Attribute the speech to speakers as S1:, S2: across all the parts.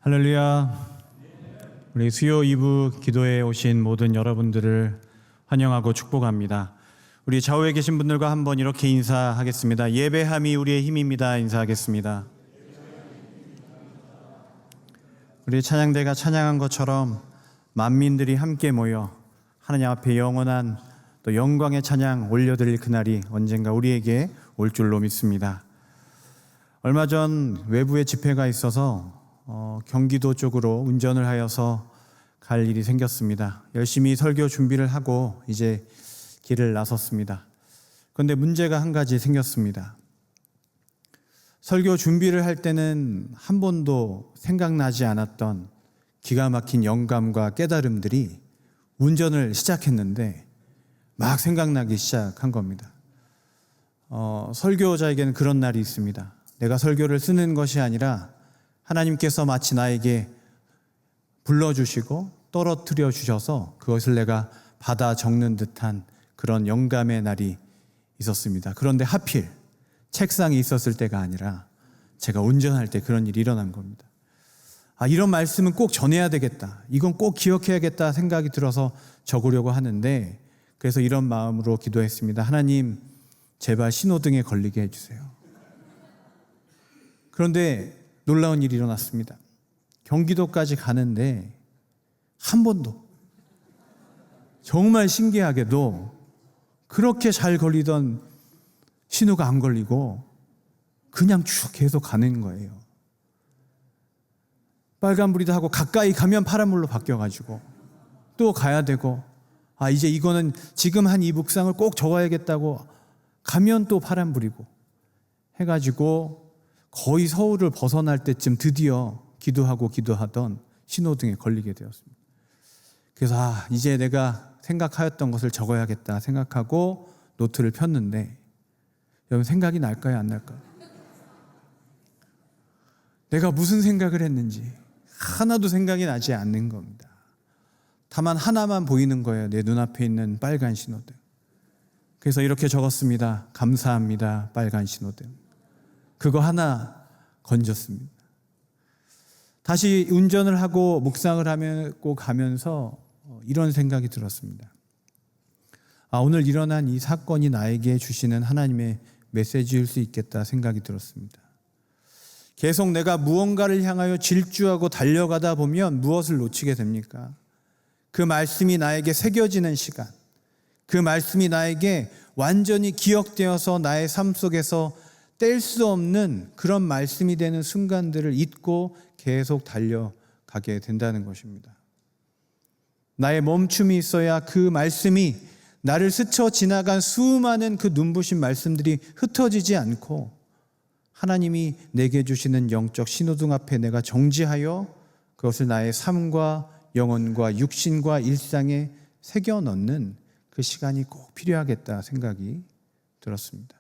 S1: 할렐루야. 우리 수요 2부 기도에 오신 모든 여러분들을 환영하고 축복합니다. 우리 좌우에 계신 분들과 한번 이렇게 인사하겠습니다. 예배함이 우리의 힘입니다. 인사하겠습니다. 우리 찬양대가 찬양한 것처럼 만민들이 함께 모여 하나님 앞에 영원한 또 영광의 찬양 올려드릴 그날이 언젠가 우리에게 올 줄로 믿습니다. 얼마 전 외부에 집회가 있어서 경기도 쪽으로 운전을 하여서 갈 일이 생겼습니다. 열심히 설교 준비를 하고 이제 길을 나섰습니다. 그런데 문제가 한 가지 생겼습니다. 설교 준비를 할 때는 한 번도 생각나지 않았던 기가 막힌 영감과 깨달음들이 운전을 시작했는데 막 생각나기 시작한 겁니다. 설교자에게는 그런 날이 있습니다. 내가 설교를 쓰는 것이 아니라 하나님께서 마치 나에게 불러주시고 떨어뜨려 주셔서 그것을 내가 받아 적는 듯한 그런 영감의 날이 있었습니다. 그런데 하필 책상에 있었을 때가 아니라 제가 운전할 때 그런 일이 일어난 겁니다. 이런 말씀은 꼭 전해야 되겠다. 이건 꼭 기억해야겠다 생각이 들어서 적으려고 하는데 그래서 이런 마음으로 기도했습니다. 하나님, 제발 신호등에 걸리게 해주세요. 그런데 놀라운 일이 일어났습니다. 경기도까지 가는데 한 번도, 정말 신기하게도 그렇게 잘 걸리던 신호가 안 걸리고 그냥 쭉 계속 가는 거예요. 빨간불이다 하고 가까이 가면 파란불로 바뀌어가지고 또 가야 되고 이제 이거는 지금 한 이 묵상을 꼭 적어야겠다고 가면 또 파란불이고 해가지고 거의 서울을 벗어날 때쯤 드디어 기도하던 신호등에 걸리게 되었습니다. 그래서 이제 내가 생각하였던 것을 적어야겠다 생각하고 노트를 폈는데 여러분 생각이 날까요, 안 날까요? 내가 무슨 생각을 했는지 하나도 생각이 나지 않는 겁니다. 다만 하나만 보이는 거예요. 내 눈앞에 있는 빨간 신호등. 그래서 이렇게 적었습니다. 감사합니다, 빨간 신호등. 그거 하나 건졌습니다. 다시 운전을 하고 묵상을 하고 가면서 이런 생각이 들었습니다. 오늘 일어난 이 사건이 나에게 주시는 하나님의 메시지일 수 있겠다 생각이 들었습니다. 계속 내가 무언가를 향하여 질주하고 달려가다 보면 무엇을 놓치게 됩니까? 그 말씀이 나에게 새겨지는 시간, 그 말씀이 나에게 완전히 기억되어서 나의 삶 속에서 뗄 수 없는 그런 말씀이 되는 순간들을 잊고 계속 달려가게 된다는 것입니다. 나의 멈춤이 있어야 그 말씀이 나를 스쳐 지나간 수많은 그 눈부신 말씀들이 흩어지지 않고 하나님이 내게 주시는 영적 신호등 앞에 내가 정지하여 그것을 나의 삶과 영혼과 육신과 일상에 새겨 넣는 그 시간이 꼭 필요하겠다 생각이 들었습니다.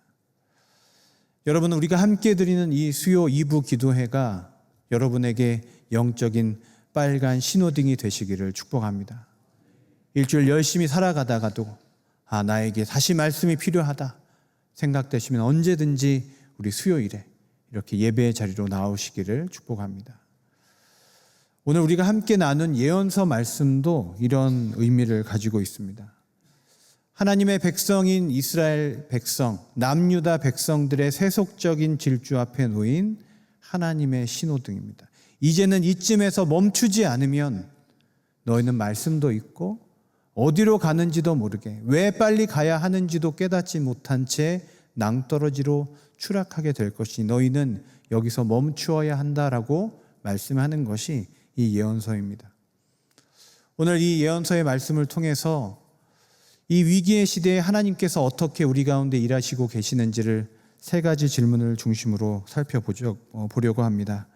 S1: 여러분, 우리가 함께 드리는 이 수요 2부 기도회가 여러분에게 영적인 빨간 신호등이 되시기를 축복합니다. 일주일 열심히 살아가다가도 나에게 다시 말씀이 필요하다 생각되시면 언제든지 우리 수요일에 이렇게 예배의 자리로 나오시기를 축복합니다. 오늘 우리가 함께 나눈 예언서 말씀도 이런 의미를 가지고 있습니다. 하나님의 백성인 이스라엘 백성, 남유다 백성들의 세속적인 질주 앞에 놓인 하나님의 신호등입니다. 이제는 이쯤에서 멈추지 않으면 너희는 말씀도 있고 어디로 가는지도 모르게 왜 빨리 가야 하는지도 깨닫지 못한 채 낭떠러지로 추락하게 될 것이니 너희는 여기서 멈추어야 한다라고 말씀하는 것이 이 예언서입니다. 오늘 이 예언서의 말씀을 통해서 이 위기의 시대에 하나님께서 어떻게 우리 가운데 일하시고 계시는지를 세 가지 질문을 중심으로 살펴보려고 합니다.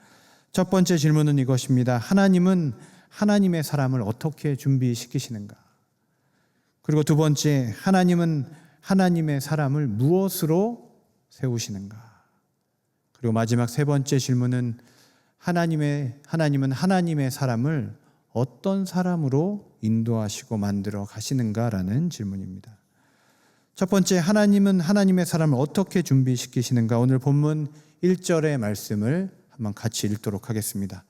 S1: 첫 번째 질문은 이것입니다. 하나님은 하나님의 사람을 어떻게 준비시키시는가? 그리고 두 번째, 하나님은 하나님의 사람을 무엇으로 세우시는가? 그리고 마지막 세 번째 질문은 하나님은 하나님의 사람을 어떤 사람으로 인도하시고 만들어 가시는가라는 질문입니다. 첫 번째, 하나님은 하나님의 사람을 어떻게 준비시키시는가? 오늘 본문 1절의 말씀을 한번 같이 읽도록 하겠습니다.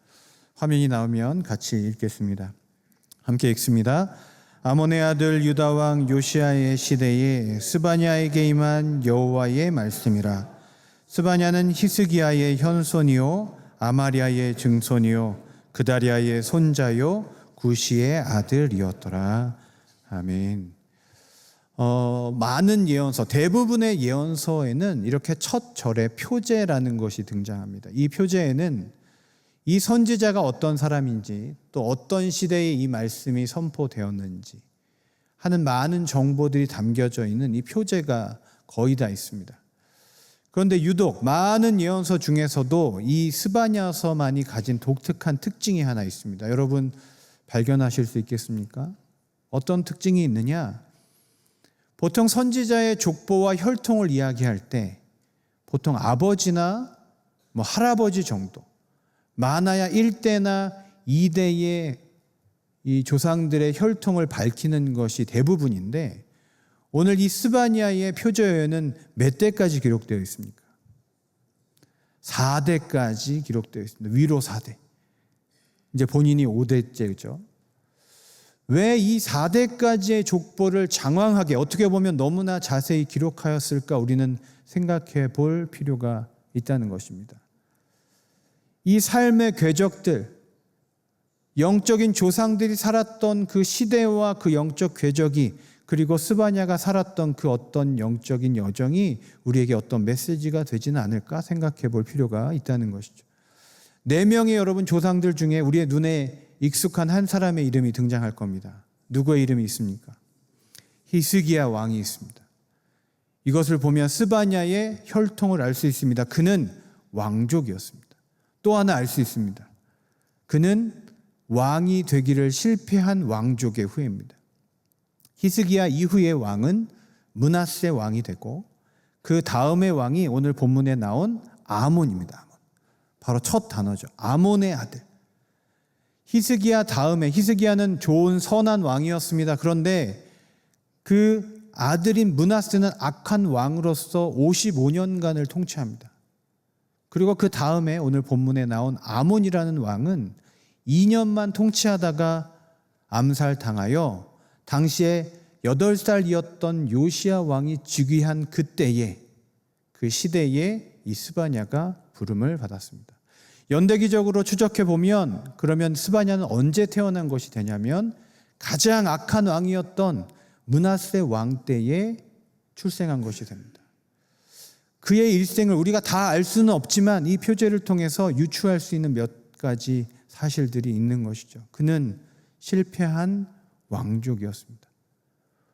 S1: 화면이 나오면 같이 읽겠습니다. 함께 읽습니다. 아몬의 아들 유다 왕 요시야의 시대에 스바냐에게 임한 여호와의 말씀이라. 스바냐는 히스기야의 현손이요 아마리아의 증손이요 그다리아의 손자요 구시의 아들이었더라. 아멘. 많은 예언서, 대부분의 예언서에는 이렇게 첫 절에 표제라는 것이 등장합니다. 이 표제에는 이 선지자가 어떤 사람인지, 또 어떤 시대에 이 말씀이 선포되었는지 하는 많은 정보들이 담겨져 있는 이 표제가 거의 다 있습니다. 그런데 유독 많은 예언서 중에서도 이 스바냐서만이 가진 독특한 특징이 하나 있습니다. 여러분 발견하실 수 있겠습니까? 어떤 특징이 있느냐? 보통 선지자의 족보와 혈통을 이야기할 때 보통 아버지나 할아버지 정도, 많아야 1대나 2대의 이 조상들의 혈통을 밝히는 것이 대부분인데, 오늘 이 스바냐의 표제에는 몇 대까지 기록되어 있습니까? 4대까지 기록되어 있습니다. 위로 4대. 이제 본인이 5대째죠. 왜 이 4대까지의 족보를 장황하게, 어떻게 보면 너무나 자세히 기록하였을까 우리는 생각해 볼 필요가 있다는 것입니다. 이 삶의 궤적들, 영적인 조상들이 살았던 그 시대와 그 영적 궤적이, 그리고 스바냐가 살았던 그 어떤 영적인 여정이 우리에게 어떤 메시지가 되지는 않을까 생각해 볼 필요가 있다는 것이죠. 4명의 여러분 조상들 중에 우리의 눈에 익숙한 한 사람의 이름이 등장할 겁니다. 누구의 이름이 있습니까? 히스기야 왕이 있습니다. 이것을 보면 스바냐의 혈통을 알 수 있습니다. 그는 왕족이었습니다. 또 하나 알 수 있습니다. 그는 왕이 되기를 실패한 왕족의 후예입니다. 히스기야 이후의 왕은 므낫세 왕이 되고, 그 다음의 왕이 오늘 본문에 나온 아몬입니다. 바로 첫 단어죠. 아몬의 아들. 히스기야 다음에, 히스기야는 좋은 선한 왕이었습니다. 그런데 그 아들인 므낫세는 악한 왕으로서 55년간을 통치합니다. 그리고 그 다음에 오늘 본문에 나온 아몬이라는 왕은 2년만 통치하다가 암살당하여 당시에 8살이었던 요시야 왕이 즉위한 그때에, 그 시대에 이 스바냐가 부름을 받았습니다. 연대기적으로 추적해 보면, 그러면 스바냐는 언제 태어난 것이 되냐면 가장 악한 왕이었던 므낫세 왕 때에 출생한 것이 됩니다. 그의 일생을 우리가 다 알 수는 없지만 이 표제를 통해서 유추할 수 있는 몇 가지 사실들이 있는 것이죠. 그는 실패한 왕족이었습니다.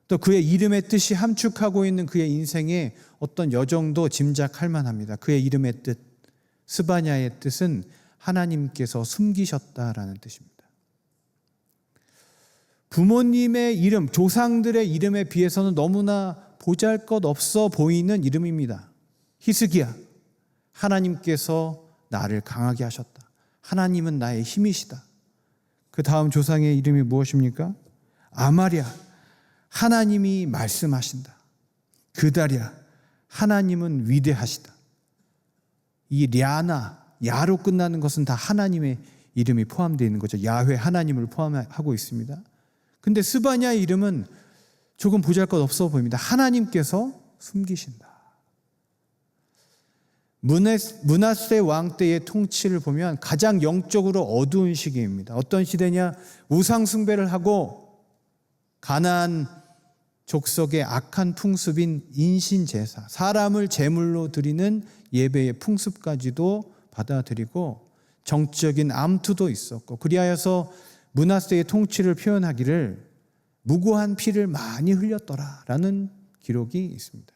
S1: 또 그의 이름의 뜻이 함축하고 있는 그의 인생의 어떤 여정도 짐작할 만합니다. 그의 이름의 뜻, 스바냐의 뜻은 하나님께서 숨기셨다라는 뜻입니다. 부모님의 이름, 조상들의 이름에 비해서는 너무나 보잘것없어 보이는 이름입니다. 히스기야, 하나님께서 나를 강하게 하셨다. 하나님은 나의 힘이시다. 그 다음 조상의 이름이 무엇입니까? 아마리아, 하나님이 말씀하신다. 그다리아, 하나님은 위대하시다. 이 랴나, 야로 끝나는 것은 다 하나님의 이름이 포함되어 있는 거죠. 야훼, 하나님을 포함하고 있습니다. 근데 스바냐의 이름은 조금 보잘것없어 보입니다. 하나님께서 숨기신다. 므낫세 왕 때의 통치를 보면 가장 영적으로 어두운 시기입니다. 어떤 시대냐? 우상 숭배를 하고 가나안 족속의 악한 풍습인 인신제사, 사람을 제물로 드리는 예배의 풍습까지도 받아들이고 정적인 암투도 있었고, 그리하여서 므낫세의 통치를 표현하기를 무고한 피를 많이 흘렸더라라는 기록이 있습니다.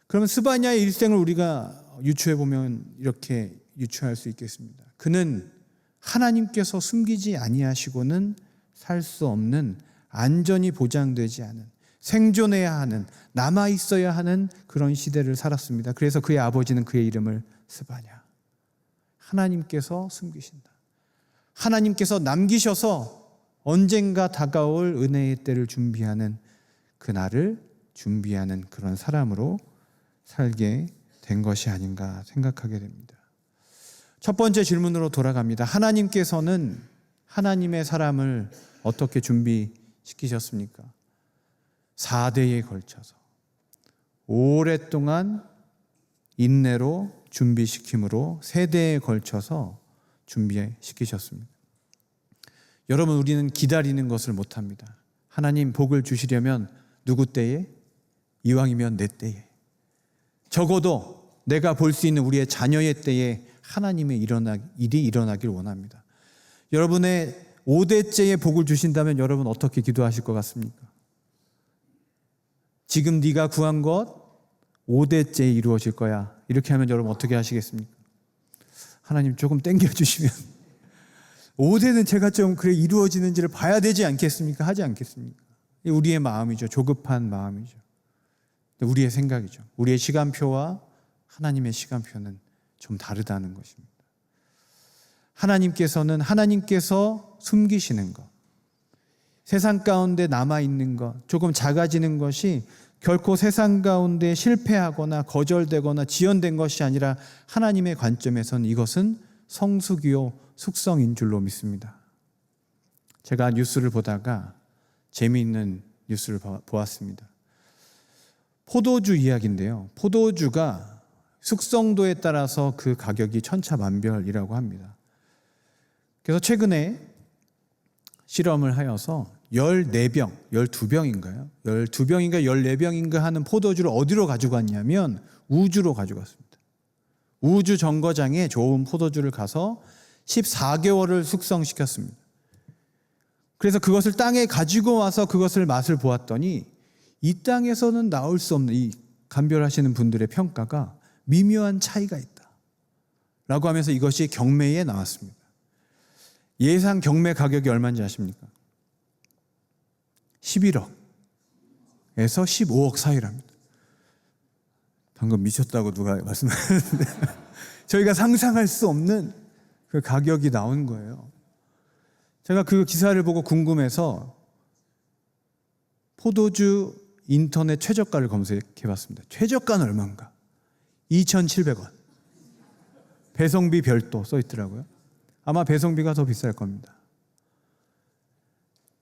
S1: 그러면 스바냐의 일생을 우리가 유추해 보면 이렇게 유추할 수 있겠습니다. 그는 하나님께서 숨기지 아니하시고는 살 수 없는, 안전이 보장되지 않은, 생존해야 하는, 남아 있어야 하는 그런 시대를 살았습니다. 그래서 그의 아버지는 그의 이름을 스바냐, 하나님께서 숨기신다, 하나님께서 남기셔서 언젠가 다가올 은혜의 때를 준비하는, 그날을 준비하는 그런 사람으로 살게 된 것이 아닌가 생각하게 됩니다. 첫 번째 질문으로 돌아갑니다. 하나님께서는 하나님의 사람을 어떻게 준비시키셨습니까? 4대에 걸쳐서 오랫동안 인내로 준비시킴으로 세대에 걸쳐서 준비시키셨습니다. 여러분, 우리는 기다리는 것을 못합니다. 하나님 복을 주시려면 누구 때에? 이왕이면 내 때에. 적어도 내가 볼 수 있는 우리의 자녀의 때에 하나님의 일이 일어나길 원합니다. 여러분의 5대째의 복을 주신다면 여러분 어떻게 기도하실 것 같습니까? 지금 네가 구한 것 5대째에 이루어질 거야. 이렇게 하면 여러분 어떻게 하시겠습니까? 하나님 조금 땡겨주시면 5대는 제가 좀 그래 이루어지는지를 봐야 되지 않겠습니까? 하지 않겠습니까? 우리의 마음이죠. 조급한 마음이죠. 우리의 생각이죠. 우리의 시간표와 하나님의 시간표는 좀 다르다는 것입니다. 하나님께서 숨기시는 것, 세상 가운데 남아있는 것, 조금 작아지는 것이 결코 세상 가운데 실패하거나 거절되거나 지연된 것이 아니라 하나님의 관점에서는 이것은 성숙이요 숙성인 줄로 믿습니다. 제가 뉴스를 보다가 재미있는 뉴스를 보았습니다. 포도주 이야기인데요. 포도주가 숙성도에 따라서 그 가격이 천차만별이라고 합니다. 그래서 최근에 실험을 하여서 14병, 12병인가요? 12병인가 14병인가 하는 포도주를 어디로 가져갔냐면 우주로 가져갔습니다. 우주 정거장에 좋은 포도주를 가서 14개월을 숙성시켰습니다. 그래서 그것을 땅에 가지고 와서 그것을 맛을 보았더니 이 땅에서는 나올 수 없는 이 감별하시는 분들의 평가가 미묘한 차이가 있다 라고 하면서 이것이 경매에 나왔습니다. 예상 경매 가격이 얼마인지 아십니까? 11억에서 15억 사이랍니다. 방금 미쳤다고 누가 말씀하셨는데 저희가 상상할 수 없는 그 가격이 나온 거예요. 제가 그 기사를 보고 궁금해서 포도주 인터넷 최저가를 검색해 봤습니다. 최저가는 얼마인가? 2,700원. 배송비 별도 써 있더라고요. 아마 배송비가 더 비쌀 겁니다.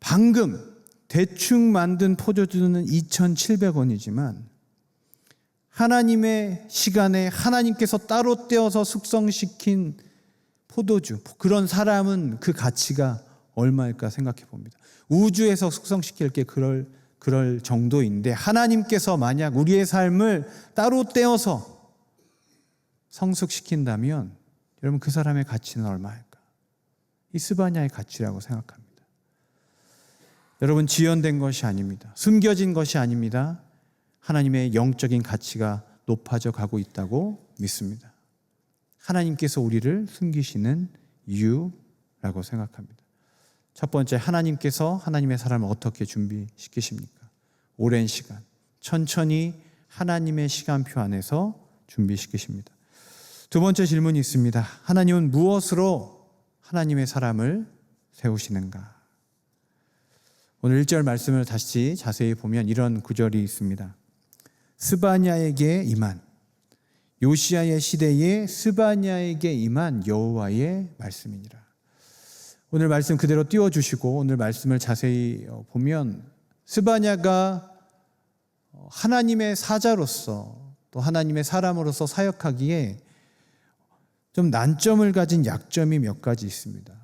S1: 방금 대충 만든 포도주는 2,700원이지만 하나님의 시간에 하나님께서 따로 떼어서 숙성시킨 포도주, 그런 사람은 그 가치가 얼마일까 생각해 봅니다. 우주에서 숙성시킬 게 그럴 정도인데 하나님께서 만약 우리의 삶을 따로 떼어서 성숙시킨다면 여러분 그 사람의 가치는 얼마일까? 이 스바냐의 가치라고 생각합니다. 여러분 지연된 것이 아닙니다. 숨겨진 것이 아닙니다. 하나님의 영적인 가치가 높아져 가고 있다고 믿습니다. 하나님께서 우리를 숨기시는 이유라고 생각합니다. 첫 번째, 하나님께서 하나님의 사람을 어떻게 준비시키십니까? 오랜 시간, 천천히 하나님의 시간표 안에서 준비시키십니다. 두 번째 질문이 있습니다. 하나님은 무엇으로 하나님의 사람을 세우시는가? 오늘 1절 말씀을 다시 자세히 보면 이런 구절이 있습니다. 스바냐에게 임한, 요시야의 시대에 스바냐에게 임한 여호와의 말씀이니라. 오늘 말씀 그대로 띄워주시고 오늘 말씀을 자세히 보면 스바냐가 하나님의 사자로서 또 하나님의 사람으로서 사역하기에 좀 난점을 가진 약점이 몇 가지 있습니다.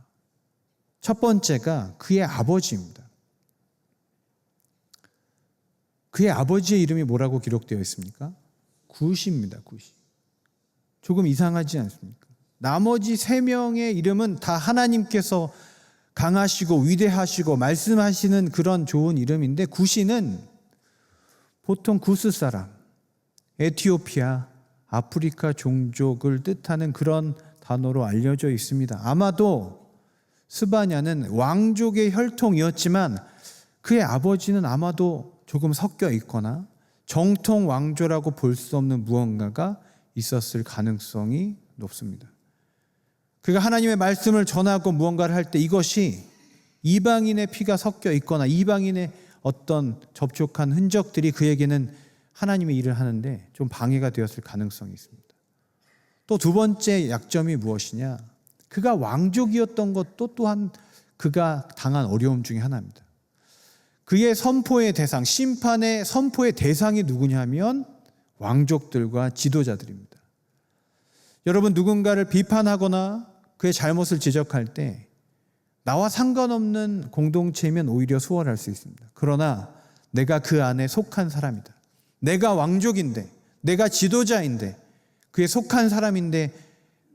S1: 첫 번째가 그의 아버지입니다. 그의 아버지의 이름이 뭐라고 기록되어 있습니까? 구시입니다. 구시. 조금 이상하지 않습니까? 나머지 3명의 이름은 다 하나님께서 강하시고 위대하시고 말씀하시는 그런 좋은 이름인데 구시는 보통 구스 사람, 에티오피아, 아프리카 종족을 뜻하는 그런 단어로 알려져 있습니다. 아마도 스바냐는 왕족의 혈통이었지만 그의 아버지는 아마도 조금 섞여 있거나 정통 왕조라고 볼 수 없는 무언가가 있었을 가능성이 높습니다. 그가 하나님의 말씀을 전하고 무언가를 할 때 이것이 이방인의 피가 섞여 있거나 이방인의 어떤 접촉한 흔적들이 그에게는 하나님의 일을 하는데 좀 방해가 되었을 가능성이 있습니다. 또 두 번째 약점이 무엇이냐? 그가 왕족이었던 것도 또한 그가 당한 어려움 중에 하나입니다. 그의 선포의 대상, 심판의 선포의 대상이 누구냐면 왕족들과 지도자들입니다. 여러분, 누군가를 비판하거나 그의 잘못을 지적할 때 나와 상관없는 공동체면 오히려 수월할 수 있습니다. 그러나 내가 그 안에 속한 사람이다. 내가 왕족인데, 내가 지도자인데, 그에 속한 사람인데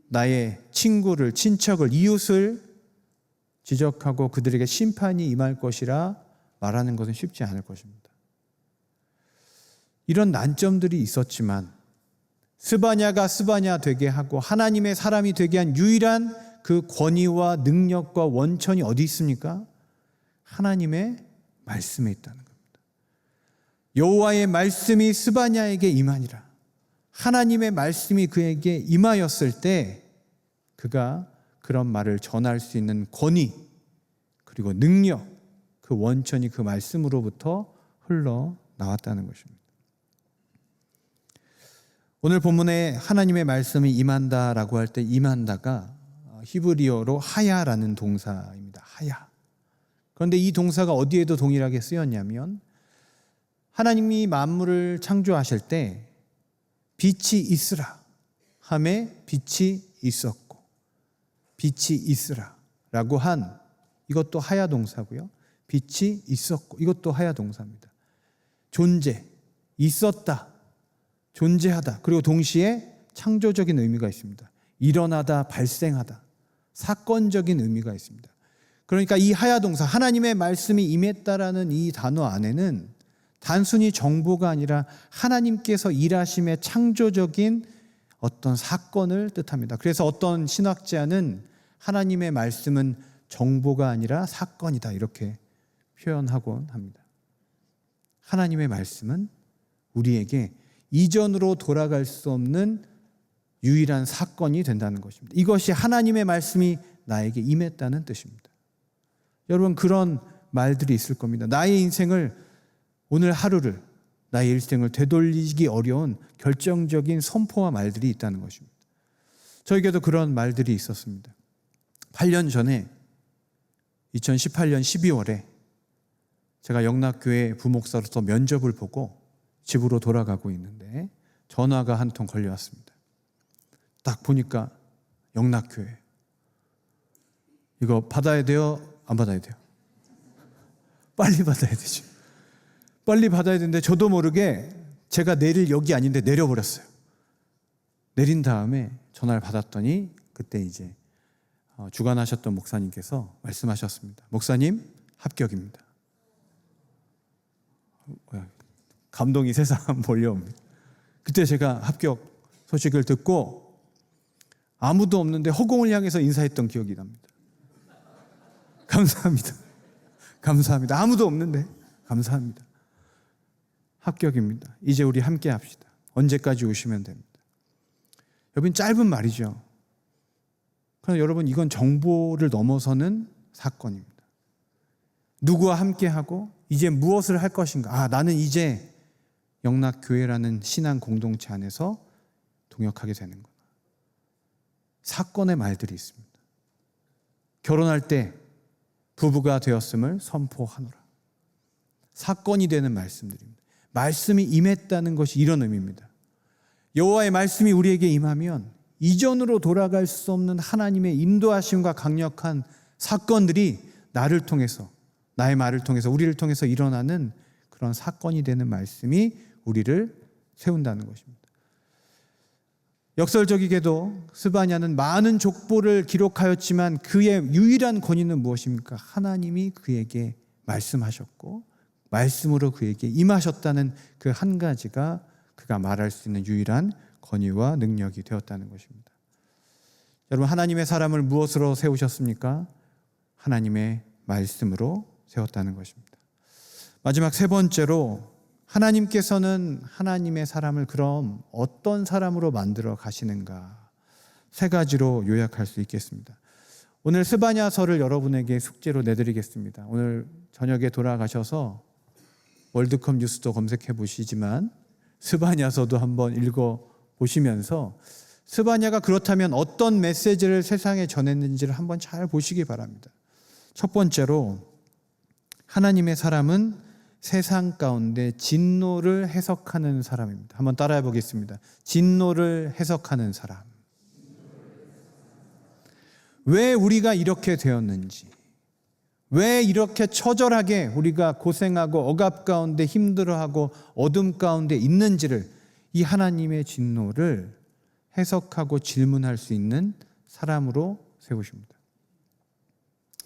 S1: 나의 친구를, 친척을, 이웃을 지적하고 그들에게 심판이 임할 것이라 말하는 것은 쉽지 않을 것입니다. 이런 난점들이 있었지만 스바냐가 스바냐 되게 하고 하나님의 사람이 되게 한 유일한 그 권위와 능력과 원천이 어디 있습니까? 하나님의 말씀에 있다는 겁니다. 여호와의 말씀이 스바냐에게 임하니라. 하나님의 말씀이 그에게 임하였을 때 그가 그런 말을 전할 수 있는 권위 그리고 능력, 그 원천이 그 말씀으로부터 흘러나왔다는 것입니다. 오늘 본문에 하나님의 말씀이 임한다라고 할 때 임한다가 히브리어로 하야라는 동사입니다. 하야. 그런데 이 동사가 어디에도 동일하게 쓰였냐면 하나님이 만물을 창조하실 때 빛이 있으라 하매 빛이 있었고 빛이 있으라 라고 한 이것도 하야 동사고요. 빛이 있었고 이것도 하야 동사입니다. 존재, 있었다, 존재하다, 그리고 동시에 창조적인 의미가 있습니다. 일어나다, 발생하다, 사건적인 의미가 있습니다. 그러니까 이 하야 동사, 하나님의 말씀이 임했다라는 이 단어 안에는 단순히 정보가 아니라 하나님께서 일하심의 창조적인 어떤 사건을 뜻합니다. 그래서 어떤 신학자는 하나님의 말씀은 정보가 아니라 사건이다 이렇게 표현하곤 합니다. 하나님의 말씀은 우리에게 이전으로 돌아갈 수 없는 유일한 사건이 된다는 것입니다. 이것이 하나님의 말씀이 나에게 임했다는 뜻입니다. 여러분, 그런 말들이 있을 겁니다. 나의 인생을, 오늘 하루를, 나의 일생을 되돌리기 어려운 결정적인 선포와 말들이 있다는 것입니다. 저에게도 그런 말들이 있었습니다. 8년 전에 2018년 12월에 제가 영락교회 부목사로서 면접을 보고 집으로 돌아가고 있는데 전화가 한 통 걸려왔습니다. 딱 보니까 영락교회. 이거 받아야 돼요? 안 받아야 돼요? 빨리 받아야 되죠. 빨리 받아야 되는데 저도 모르게 제가 내릴 역이 아닌데 내려버렸어요. 내린 다음에 전화를 받았더니 그때 이제 주관하셨던 목사님께서 말씀하셨습니다. 목사님, 합격입니다. 감동이 세상 몰려옵니다. 그때 제가 합격 소식을 듣고 아무도 없는데 허공을 향해서 인사했던 기억이 납니다. 감사합니다. 감사합니다. 아무도 없는데 감사합니다. 합격입니다. 이제 우리 함께 합시다. 언제까지 오시면 됩니다. 여러분, 짧은 말이죠. 그러나 여러분, 이건 정보를 넘어서는 사건입니다. 누구와 함께하고 이제 무엇을 할 것인가. 나는 이제 영락교회라는 신앙 공동체 안에서 동역하게 되는구나. 사건의 말들이 있습니다. 결혼할 때 부부가 되었음을 선포하노라. 사건이 되는 말씀들입니다. 말씀이 임했다는 것이 이런 의미입니다. 여호와의 말씀이 우리에게 임하면 이전으로 돌아갈 수 없는 하나님의 인도하심과 강력한 사건들이 나를 통해서, 나의 말을 통해서, 우리를 통해서 일어나는 그런 사건이 되는 말씀이 우리를 세운다는 것입니다. 역설적이게도 스바냐는 많은 족보를 기록하였지만 그의 유일한 권위는 무엇입니까? 하나님이 그에게 말씀하셨고 말씀으로 그에게 임하셨다는 그 한 가지가 그가 말할 수 있는 유일한 권위와 능력이 되었다는 것입니다. 여러분, 하나님의 사람을 무엇으로 세우셨습니까? 하나님의 말씀으로 세웠다는 것입니다. 마지막 세 번째로, 하나님께서는 하나님의 사람을 그럼 어떤 사람으로 만들어 가시는가? 세 가지로 요약할 수 있겠습니다. 오늘 스바냐서를 여러분에게 숙제로 내드리겠습니다. 오늘 저녁에 돌아가셔서 월드컵 뉴스도 검색해 보시지만 스바냐서도 한번 읽어 보시면서 스바냐가 그렇다면 어떤 메시지를 세상에 전했는지를 한번 잘 보시기 바랍니다. 첫 번째로, 하나님의 사람은 세상 가운데 진노를 해석하는 사람입니다. 한번 따라해 보겠습니다. 진노를 해석하는 사람. 왜 우리가 이렇게 되었는지, 왜 이렇게 처절하게 우리가 고생하고 억압 가운데 힘들어하고 어둠 가운데 있는지를, 이 하나님의 진노를 해석하고 질문할 수 있는 사람으로 세우십니다.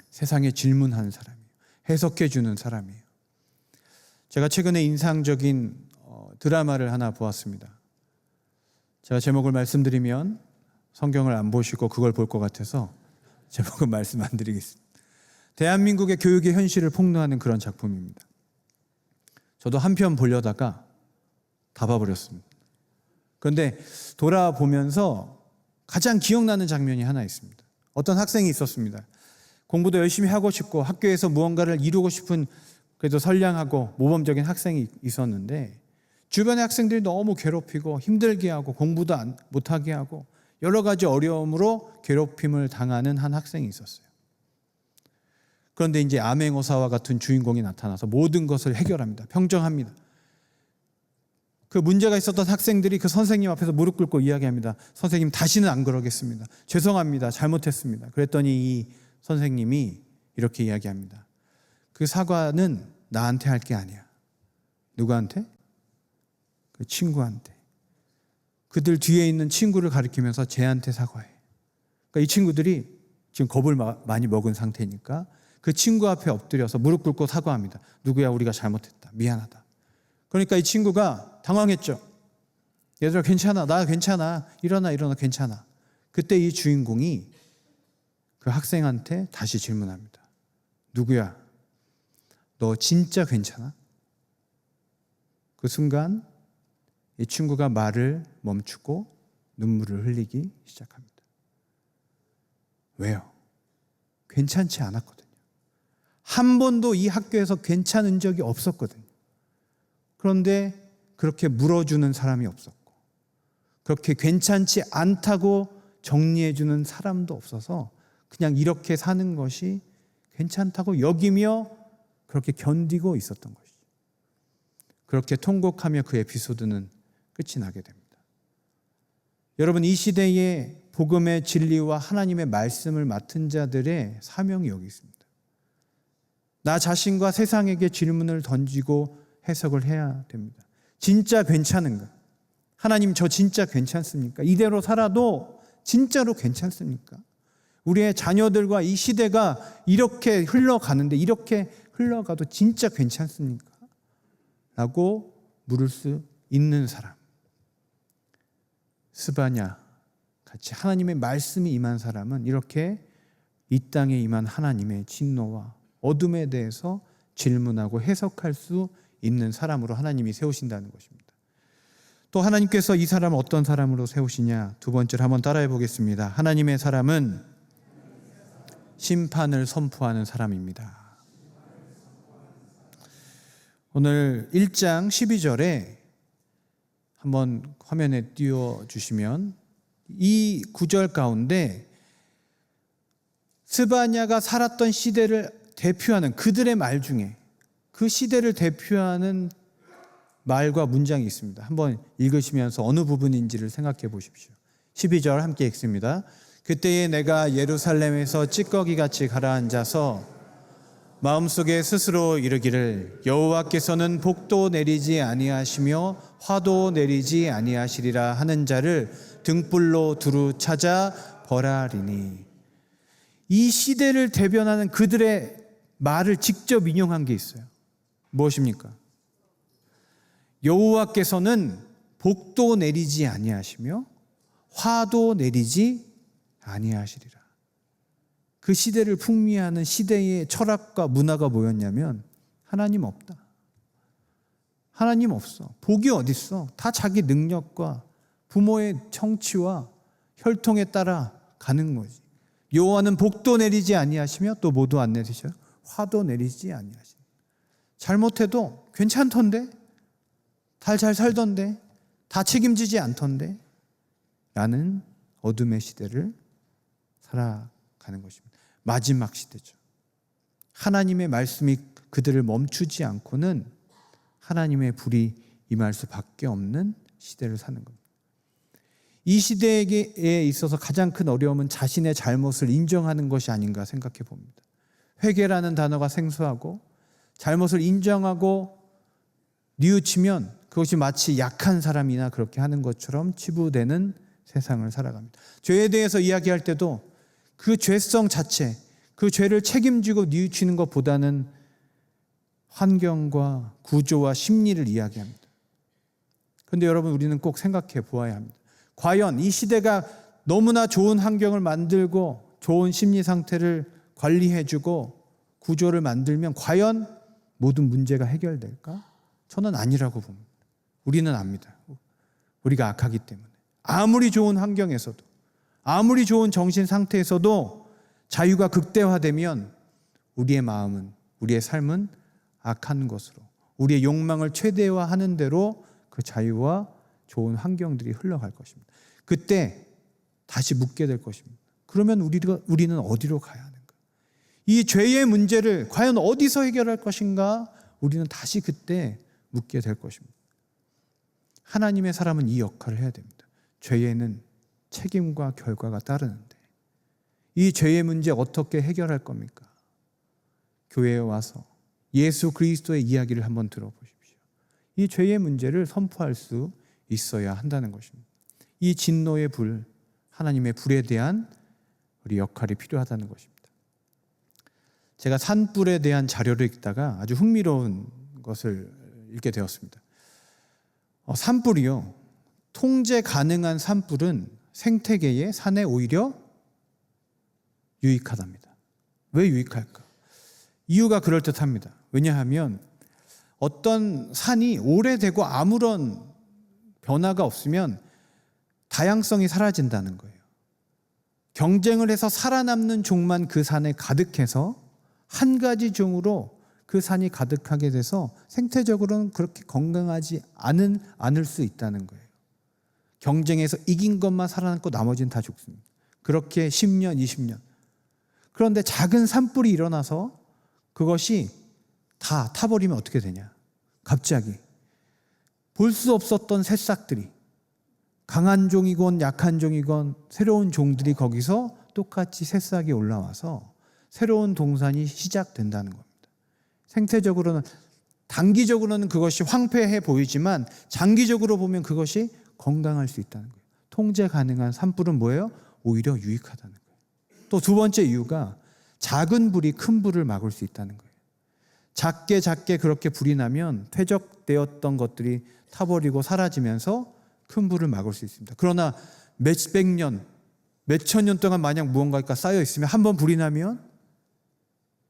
S1: 세상에 질문하는 사람이에요. 해석해 주는 사람이에요. 제가 최근에 인상적인 드라마를 하나 보았습니다. 제가 제목을 말씀드리면 성경을 안 보시고 그걸 볼 것 같아서 제목은 말씀 안 드리겠습니다. 대한민국의 교육의 현실을 폭로하는 그런 작품입니다. 저도 한 편 보려다가 다 봐버렸습니다. 그런데 돌아보면서 가장 기억나는 장면이 하나 있습니다. 어떤 학생이 있었습니다. 공부도 열심히 하고 싶고 학교에서 무언가를 이루고 싶은, 그래도 선량하고 모범적인 학생이 있었는데 주변의 학생들이 너무 괴롭히고 힘들게 하고 공부도 못하게 하고 여러 가지 어려움으로 괴롭힘을 당하는 한 학생이 있었어요. 그런데 이제 암행어사와 같은 주인공이 나타나서 모든 것을 해결합니다. 평정합니다. 그 문제가 있었던 학생들이 그 선생님 앞에서 무릎 꿇고 이야기합니다. 선생님, 다시는 안 그러겠습니다. 죄송합니다. 잘못했습니다. 그랬더니 이 선생님이 이렇게 이야기합니다. 그 사과는 나한테 할 게 아니야. 누구한테? 그 친구한테. 그들 뒤에 있는 친구를 가리키면서 쟤한테 사과해. 그러니까 이 친구들이 지금 겁을 많이 먹은 상태니까 그 친구 앞에 엎드려서 무릎 꿇고 사과합니다. 누구야, 우리가 잘못했다. 미안하다. 그러니까 이 친구가 당황했죠. 얘들아, 괜찮아. 나 괜찮아. 일어나 괜찮아. 그때 이 주인공이 그 학생한테 다시 질문합니다. 누구야? 너 진짜 괜찮아? 그 순간 이 친구가 말을 멈추고 눈물을 흘리기 시작합니다. 왜요? 괜찮지 않았거든요. 한 번도 이 학교에서 괜찮은 적이 없었거든요. 그런데 그렇게 물어주는 사람이 없었고, 그렇게 괜찮지 않다고 정리해주는 사람도 없어서 그냥 이렇게 사는 것이 괜찮다고 여기며 그렇게 견디고 있었던 것이죠. 그렇게 통곡하며 그 에피소드는 끝이 나게 됩니다. 여러분, 이 시대에 복음의 진리와 하나님의 말씀을 맡은 자들의 사명이 여기 있습니다. 나 자신과 세상에게 질문을 던지고 해석을 해야 됩니다. 진짜 괜찮은가? 하나님, 저 진짜 괜찮습니까? 이대로 살아도 진짜로 괜찮습니까? 우리의 자녀들과 이 시대가 이렇게 흘러가는데 이렇게 흘러가도 진짜 괜찮습니까? 라고 물을 수 있는 사람. 스바냐 같이 하나님의 말씀이 임한 사람은 이렇게 이 땅에 임한 하나님의 진노와 어둠에 대해서 질문하고 해석할 수 있는 사람으로 하나님이 세우신다는 것입니다. 또 하나님께서 이 사람을 어떤 사람으로 세우시냐? 두 번째로 한번 따라해 보겠습니다. 하나님의 사람은 심판을 선포하는 사람입니다. 오늘 1장 12절에 한번 화면에 띄워주시면 이 구절 가운데 스바냐가 살았던 시대를 대표하는 그들의 말 중에 그 시대를 대표하는 말과 문장이 있습니다. 한번 읽으시면서 어느 부분인지를 생각해 보십시오. 12절 함께 읽습니다. 그때에 내가 예루살렘에서 찌꺼기같이 가라앉아서 마음속에 스스로 이르기를 여호와께서는 복도 내리지 아니하시며 화도 내리지 아니하시리라 하는 자를 등불로 두루 찾아 벌하리니. 이 시대를 대변하는 그들의 말을 직접 인용한 게 있어요. 무엇입니까? 여호와께서는 복도 내리지 아니하시며 화도 내리지 아니하시리라. 그 시대를 풍미하는 시대의 철학과 문화가 뭐였냐면 하나님 없다. 하나님 없어. 복이 어딨어. 다 자기 능력과 부모의 청취와 혈통에 따라 가는 거지. 여호와는 복도 내리지 아니하시며 또 뭐도 안 내리셔요? 화도 내리지 아니하시며. 잘못해도 괜찮던데? 잘 살던데? 다 책임지지 않던데? 라는 어둠의 시대를 살아가는 것입니다. 마지막 시대죠. 하나님의 말씀이 그들을 멈추지 않고는 하나님의 불이 임할 수밖에 없는 시대를 사는 겁니다. 이 시대에 있어서 가장 큰 어려움은 자신의 잘못을 인정하는 것이 아닌가 생각해 봅니다. 회개라는 단어가 생소하고 잘못을 인정하고 뉘우치면 그것이 마치 약한 사람이나 그렇게 하는 것처럼 치부되는 세상을 살아갑니다. 죄에 대해서 이야기할 때도 그 죄성 자체, 그 죄를 책임지고 뉘우치는 것보다는 환경과 구조와 심리를 이야기합니다. 그런데 여러분, 우리는 꼭 생각해 보아야 합니다. 과연 이 시대가 너무나 좋은 환경을 만들고 좋은 심리 상태를 관리해주고 구조를 만들면 과연 모든 문제가 해결될까? 저는 아니라고 봅니다. 우리는 압니다. 우리가 악하기 때문에. 아무리 좋은 환경에서도, 아무리 좋은 정신 상태에서도 자유가 극대화되면 우리의 마음은, 우리의 삶은 악한 것으로, 우리의 욕망을 최대화하는 대로 그 자유와 좋은 환경들이 흘러갈 것입니다. 그때 다시 묻게 될 것입니다. 그러면 우리는 어디로 가야 하는가? 이 죄의 문제를 과연 어디서 해결할 것인가? 우리는 다시 그때 묻게 될 것입니다. 하나님의 사람은 이 역할을 해야 됩니다. 죄에는 책임과 결과가 따르는데 이 죄의 문제 어떻게 해결할 겁니까? 교회에 와서 예수 그리스도의 이야기를 한번 들어보십시오. 이 죄의 문제를 선포할 수 있어야 한다는 것입니다. 이 진노의 불, 하나님의 불에 대한 우리 역할이 필요하다는 것입니다. 제가 산불에 대한 자료를 읽다가 아주 흥미로운 것을 읽게 되었습니다. 산불이요, 통제 가능한 산불은 생태계에, 산에 오히려 유익하답니다. 왜 유익할까? 이유가 그럴듯합니다. 왜냐하면 어떤 산이 오래되고 아무런 변화가 없으면 다양성이 사라진다는 거예요. 경쟁을 해서 살아남는 종만 그 산에 가득해서 한 가지 종으로 그 산이 가득하게 돼서 생태적으로는 그렇게 건강하지 않을 수 있다는 거예요. 경쟁에서 이긴 것만 살아남고 나머지는 다 죽습니다. 그렇게 10년, 20년. 그런데 작은 산불이 일어나서 그것이 다 타버리면 어떻게 되냐? 갑자기 볼 수 없었던 새싹들이, 강한 종이건 약한 종이건 새로운 종들이 거기서 똑같이 새싹이 올라와서 새로운 동산이 시작된다는 겁니다. 생태적으로는, 단기적으로는 그것이 황폐해 보이지만 장기적으로 보면 그것이 건강할 수 있다는 거예요. 통제 가능한 산불은 뭐예요? 오히려 유익하다는 거예요. 또 두 번째 이유가 작은 불이 큰 불을 막을 수 있다는 거예요. 작게 그렇게 불이 나면 퇴적되었던 것들이 타버리고 사라지면서 큰 불을 막을 수 있습니다. 그러나 몇백 년, 몇천 년 동안 만약 무언가가 쌓여 있으면 한번 불이 나면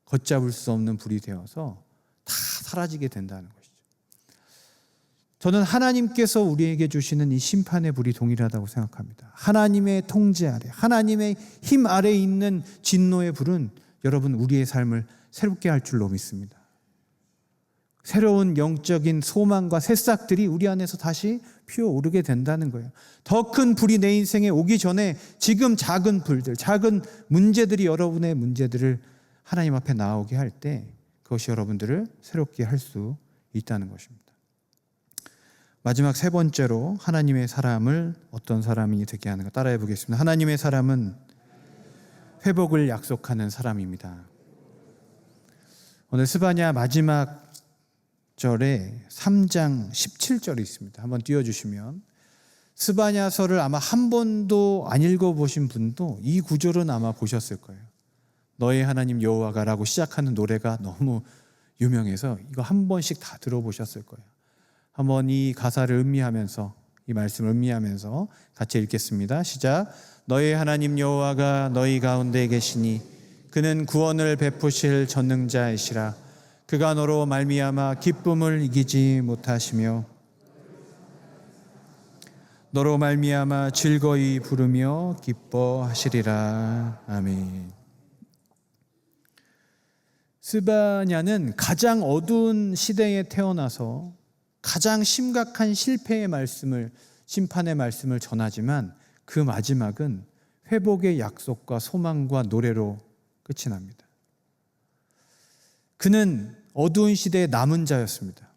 S1: 걷잡을 수 없는 불이 되어서 다 사라지게 된다는 것이죠. 저는 하나님께서 우리에게 주시는 이 심판의 불이 동일하다고 생각합니다. 하나님의 통제 아래, 하나님의 힘 아래에 있는 진노의 불은 여러분 우리의 삶을 새롭게 할 줄로 믿습니다. 새로운 영적인 소망과 새싹들이 우리 안에서 다시 피어오르게 된다는 거예요. 더 큰 불이 내 인생에 오기 전에 지금 작은 불들, 작은 문제들이 여러분의 문제들을 하나님 앞에 나오게 할 때 그것이 여러분들을 새롭게 할 수 있다는 것입니다. 마지막 세 번째로 하나님의 사람을 어떤 사람이 되게 하는가 따라해 보겠습니다. 하나님의 사람은 회복을 약속하는 사람입니다. 오늘 스바냐 마지막 절에 3장 17절이 있습니다. 한번 띄워주시면, 스바냐서를 아마 한 번도 안 읽어보신 분도 이 구절은 아마 보셨을 거예요. 너의 하나님 여호와가 라고 시작하는 노래가 너무 유명해서 이거 한 번씩 다 들어보셨을 거예요. 한번 이 가사를 음미하면서, 이 말씀을 음미하면서 같이 읽겠습니다. 시작. 너의 하나님 여호와가 너희 가운데 계시니 그는 구원을 베푸실 전능자이시라. 그가 너로 말미암아 기쁨을 이기지 못하시며 너로 말미암아 즐거이 부르며 기뻐하시리라. 아멘. 스바냐는 가장 어두운 시대에 태어나서 가장 심각한 실패의 말씀을, 심판의 말씀을 전하지만 그 마지막은 회복의 약속과 소망과 노래로 끝이 납니다. 그는 어두운 시대의 남은 자였습니다.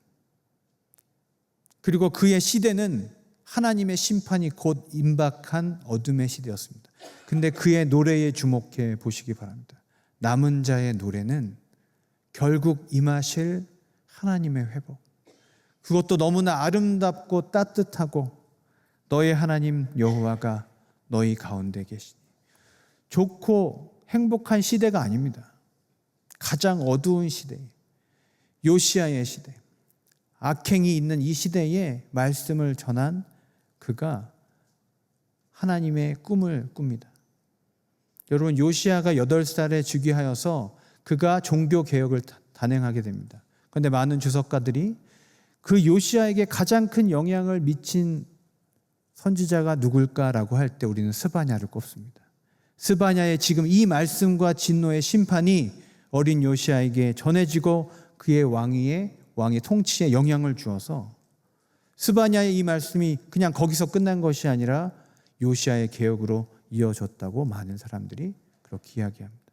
S1: 그리고 그의 시대는 하나님의 심판이 곧 임박한 어둠의 시대였습니다. 근데 그의 노래에 주목해 보시기 바랍니다. 남은 자의 노래는 결국 임하실 하나님의 회복. 그것도 너무나 아름답고 따뜻하고 너의 하나님 여호와가 너희 가운데 계시니. 좋고 행복한 시대가 아닙니다. 가장 어두운 시대, 요시야의 시대, 악행이 있는 이 시대에 말씀을 전한 그가 하나님의 꿈을 꿉니다. 여러분, 요시야가 8살에 즉위하여서 그가 종교개혁을 단행하게 됩니다. 그런데 많은 주석가들이 그 요시야에게 가장 큰 영향을 미친 선지자가 누굴까라고 할 때 우리는 스바냐를 꼽습니다. 스바냐의 지금 이 말씀과 진노의 심판이 어린 요시야에게 전해지고 그의 왕의 통치에 영향을 주어서 스바냐의 이 말씀이 그냥 거기서 끝난 것이 아니라 요시야의 개혁으로 이어졌다고 많은 사람들이 그렇게 이야기합니다.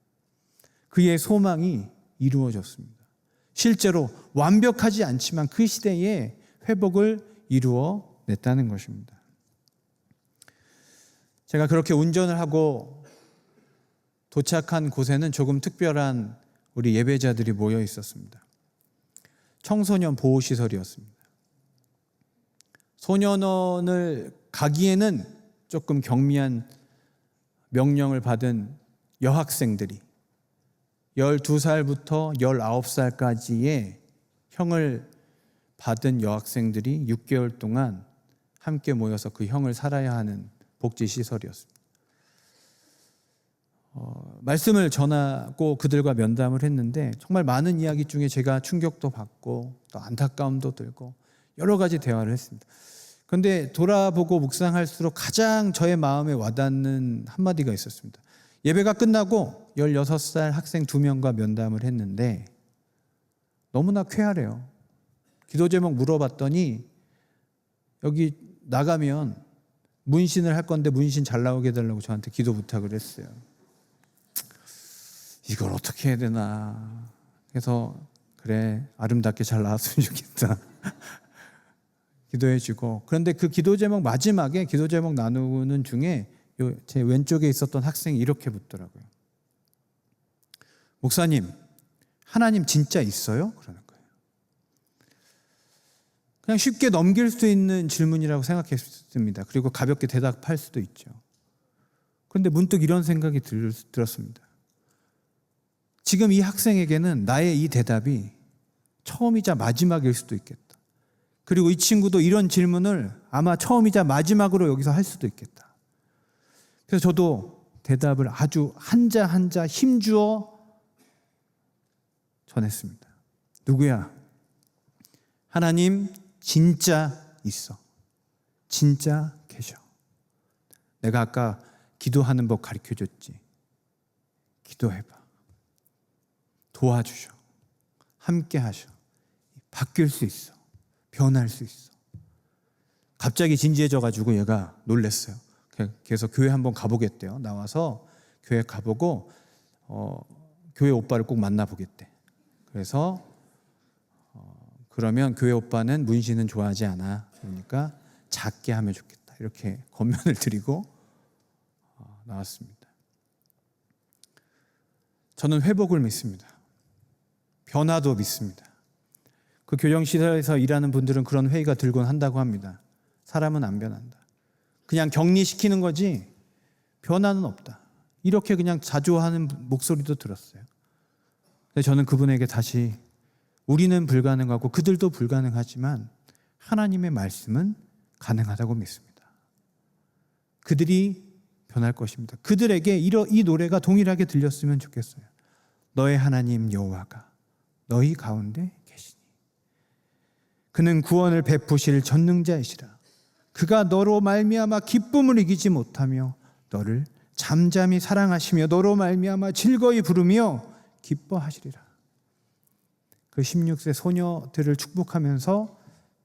S1: 그의 소망이 이루어졌습니다. 실제로 완벽하지 않지만 그 시대에 회복을 이루어냈다는 것입니다. 제가 그렇게 운전을 하고 도착한 곳에는 조금 특별한 우리 예배자들이 모여 있었습니다. 청소년 보호시설이었습니다. 소년원을 가기에는 조금 경미한 명령을 받은 여학생들이 12살부터 19살까지의 형을 받은 여학생들이 6개월 동안 함께 모여서 그 형을 살아야 하는 복지시설이었습니다. 말씀을 전하고 그들과 면담을 했는데 정말 많은 이야기 중에 제가 충격도 받고 또 안타까움도 들고 여러 가지 대화를 했습니다. 그런데 돌아보고 묵상할수록 가장 저의 마음에 와닿는 한마디가 있었습니다. 예배가 끝나고 16살 학생 2명과 면담을 했는데 너무나 쾌활해요. 기도 제목 물어봤더니 여기 나가면 문신을 할 건데 문신 잘 나오게 해달라고 저한테 기도 부탁을 했어요. 이걸 어떻게 해야 되나. 그래서 그래, 아름답게 잘 나왔으면 좋겠다. 기도해주고. 그런데 그 기도 제목 마지막에 기도 제목 나누는 중에 제 왼쪽에 있었던 학생이 이렇게 묻더라고요. 목사님, 하나님 진짜 있어요? 그러는 거예요. 그냥 쉽게 넘길 수 있는 질문이라고 생각했습니다. 그리고 가볍게 대답할 수도 있죠. 그런데 문득 이런 생각이 들었습니다. 지금 이 학생에게는 나의 이 대답이 처음이자 마지막일 수도 있겠다. 그리고 이 친구도 이런 질문을 아마 처음이자 마지막으로 여기서 할 수도 있겠다. 그래서 저도 대답을 아주 한자 한자 힘주어 전했습니다. 누구야? 하나님 진짜 있어. 진짜 계셔. 내가 아까 기도하는 법 가르쳐줬지. 기도해봐. 도와주셔. 함께 하셔. 바뀔 수 있어. 변할 수 있어. 갑자기 진지해져가지고 얘가 놀랬어요. 그래서 교회 한번 가보겠대요. 나와서 교회 가보고 교회 오빠를 꼭 만나보겠대. 그래서 그러면 교회 오빠는 문신은 좋아하지 않아. 그러니까 작게 하면 좋겠다. 이렇게 권면을 드리고 나왔습니다. 저는 회복을 믿습니다. 변화도 믿습니다. 그 교정시설에서 일하는 분들은 그런 회의가 들곤 한다고 합니다. 사람은 안 변한다. 그냥 격리시키는 거지 변화는 없다. 이렇게 그냥 자조하는 목소리도 들었어요. 근데 저는 그분에게 다시 우리는 불가능하고 그들도 불가능하지만 하나님의 말씀은 가능하다고 믿습니다. 그들이 변할 것입니다. 그들에게 이 노래가 동일하게 들렸으면 좋겠어요. 너의 하나님 여호와가 너희 가운데 계시니 그는 구원을 베푸실 전능자이시라. 그가 너로 말미암아 기쁨을 이기지 못하며 너를 잠잠히 사랑하시며 너로 말미암아 즐거이 부르며 기뻐하시리라. 그 16세 소녀들을 축복하면서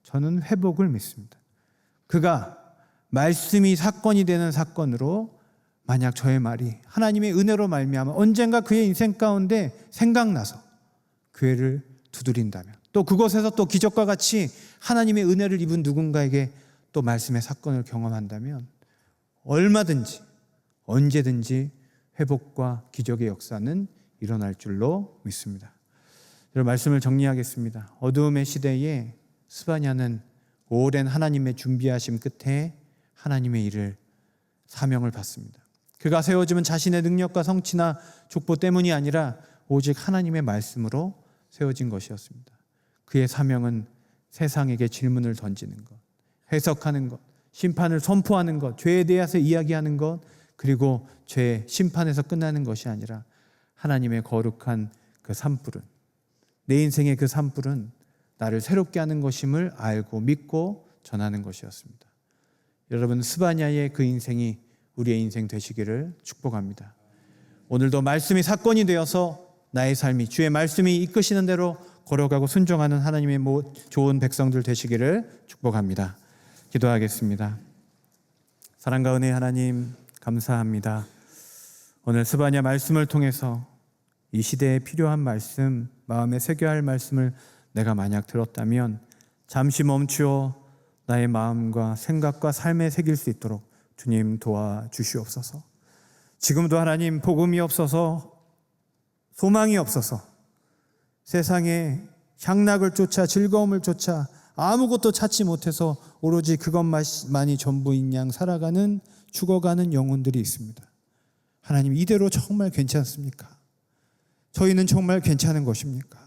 S1: 저는 회복을 믿습니다. 그가 말씀이 사건이 되는 사건으로 만약 저의 말이 하나님의 은혜로 말미암아 언젠가 그의 인생 가운데 생각나서 교회를 두드린다면, 또 그곳에서 또 기적과 같이 하나님의 은혜를 입은 누군가에게 또 말씀의 사건을 경험한다면 얼마든지 언제든지 회복과 기적의 역사는 일어날 줄로 믿습니다. 여러분, 말씀을 정리하겠습니다. 어두움의 시대에 스바냐는 오랜 하나님의 준비하심 끝에 하나님의 일을, 사명을 받습니다. 그가 세워지면 자신의 능력과 성취나 족보 때문이 아니라 오직 하나님의 말씀으로 세워진 것이었습니다. 그의 사명은 세상에게 질문을 던지는 것, 해석하는 것, 심판을 선포하는 것, 죄에 대해서 이야기하는 것, 그리고 죄 심판에서 끝나는 것이 아니라 하나님의 거룩한 그 산불은, 내 인생의 그 산불은 나를 새롭게 하는 것임을 알고 믿고 전하는 것이었습니다. 여러분, 스바냐의 그 인생이 우리의 인생 되시기를 축복합니다. 오늘도 말씀이 사건이 되어서 나의 삶이 주의 말씀이 이끄시는 대로 걸어가고 순종하는 하나님의 좋은 백성들 되시기를 축복합니다. 기도하겠습니다. 사랑과 은혜의 하나님, 감사합니다. 오늘 스바냐 말씀을 통해서 이 시대에 필요한 말씀, 마음에 새겨야 할 말씀을 내가 만약 들었다면 잠시 멈추어 나의 마음과 생각과 삶에 새길 수 있도록 주님 도와주시옵소서. 지금도 하나님, 복음이 없어서, 소망이 없어서 세상에 향락을 쫓아 즐거움을 쫓아 아무것도 찾지 못해서 오로지 그것만이 전부인 양 살아가는, 죽어가는 영혼들이 있습니다. 하나님, 이대로 정말 괜찮습니까? 저희는 정말 괜찮은 것입니까?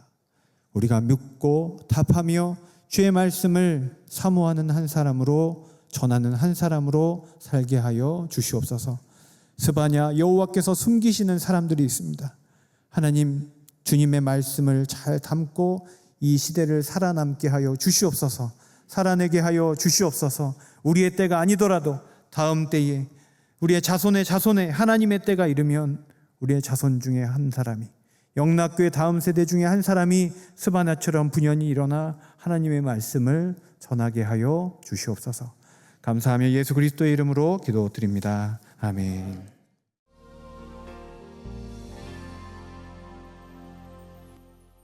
S1: 우리가 묻고 답하며 주의 말씀을 사모하는 한 사람으로, 전하는 한 사람으로 살게 하여 주시옵소서. 스바냐, 여호와께서 숨기시는 사람들이 있습니다. 하나님, 주님의 말씀을 잘 담고 이 시대를 살아남게 하여 주시옵소서. 살아내게 하여 주시옵소서. 우리의 때가 아니더라도 다음 때에 우리의 자손의 자손에 하나님의 때가 이르면 우리의 자손 중에 한 사람이, 영락교회 다음 세대 중에 한 사람이 스바냐처럼 분연히 일어나 하나님의 말씀을 전하게 하여 주시옵소서. 감사하며 예수 그리스도의 이름으로 기도드립니다. 아멘.